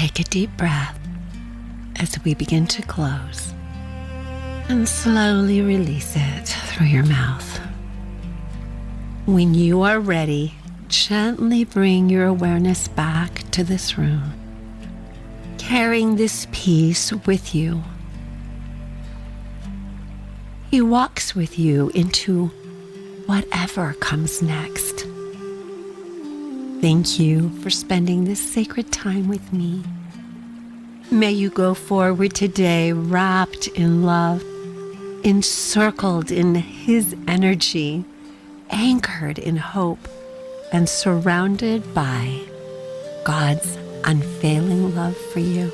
Take a deep breath as we begin to close, and slowly release it through your mouth. When you are ready, gently bring your awareness back to this room, carrying this peace with you. He walks with you into whatever comes next. Thank you for spending this sacred time with me. May you go forward today wrapped in love, encircled in His energy, anchored in hope, and surrounded by God's unfailing love for you.